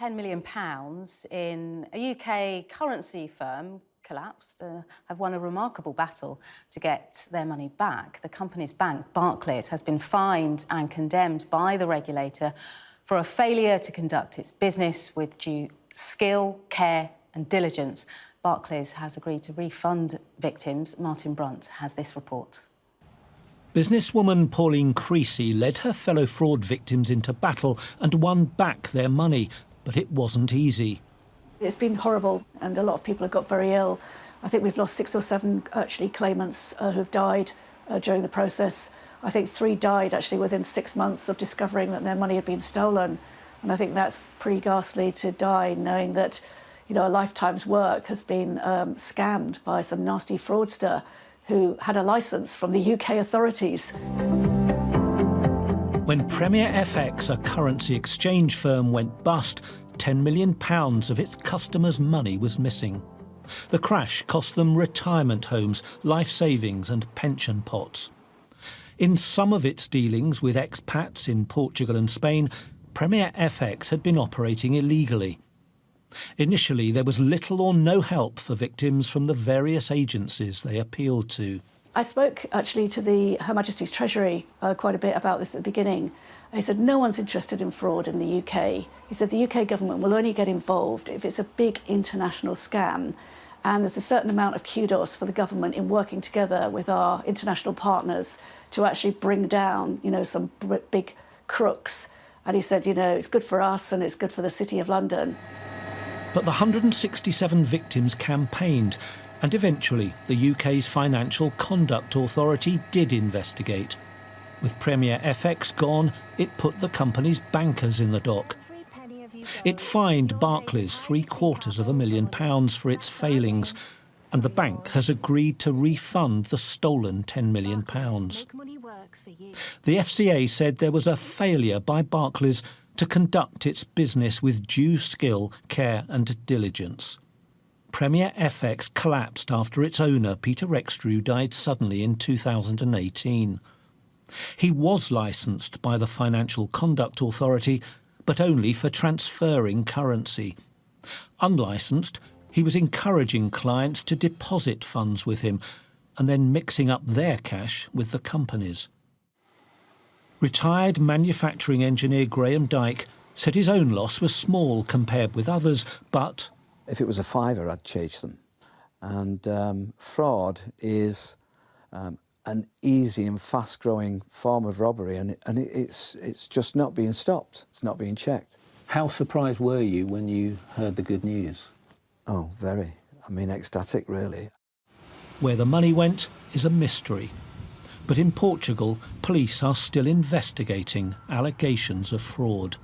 £10 million in a UK currency firm collapsed, have won a remarkable battle to get their money back. The company's bank, Barclays, has been fined and condemned by the regulator for a failure to conduct its business with due skill, care and diligence. Barclays has agreed to refund victims. Martin Brunt has this report. Businesswoman Pauline Creasy led her fellow fraud victims into battle and won back their money, but it wasn't easy. It's been horrible and a lot of people have got very ill. I think we've lost 6 or 7 actually claimants who've died during the process. I think 3 died actually within 6 months of discovering that their money had been stolen. And I think that's pretty ghastly to die knowing that, you know, a lifetime's work has been scammed by some nasty fraudster who had a licence from the UK authorities. When Premier FX, a currency exchange firm, went bust, £10 million of its customers' money was missing. The crash cost them retirement homes, life savings and pension pots. In some of its dealings with expats in Portugal and Spain, Premier FX had been operating illegally. Initially, there was little or no help for victims from the various agencies they appealed to. I spoke actually to Her Majesty's Treasury quite a bit about this at the beginning. He said no one's interested in fraud in the UK. He said the UK government will only get involved if it's a big international scam. And there's a certain amount of kudos for the government in working together with our international partners to actually bring down, you know, some big crooks. And he said, you know, it's good for us and it's good for the City of London. But the 167 victims campaigned, and eventually the UK's Financial Conduct Authority did investigate. With Premier FX gone, it put the company's bankers in the dock. It fined Barclays £750,000 for its failings, and the bank has agreed to refund the stolen £10 million. The FCA said there was a failure by Barclays to conduct its business with due skill, care and diligence. Premier FX collapsed after its owner, Peter Rextrew, died suddenly in 2018. He was licensed by the Financial Conduct Authority, but only for transferring currency. Unlicensed, he was encouraging clients to deposit funds with him and then mixing up their cash with the company's. Retired manufacturing engineer Graham Dyke said his own loss was small compared with others, but if it was a fiver, I'd chase them. And fraud is an easy and fast-growing form of robbery, and it's just not being stopped. It's not being checked. How surprised were you when you heard the good news? Oh, very. I mean, ecstatic, really. Where the money went is a mystery. But in Portugal, police are still investigating allegations of fraud.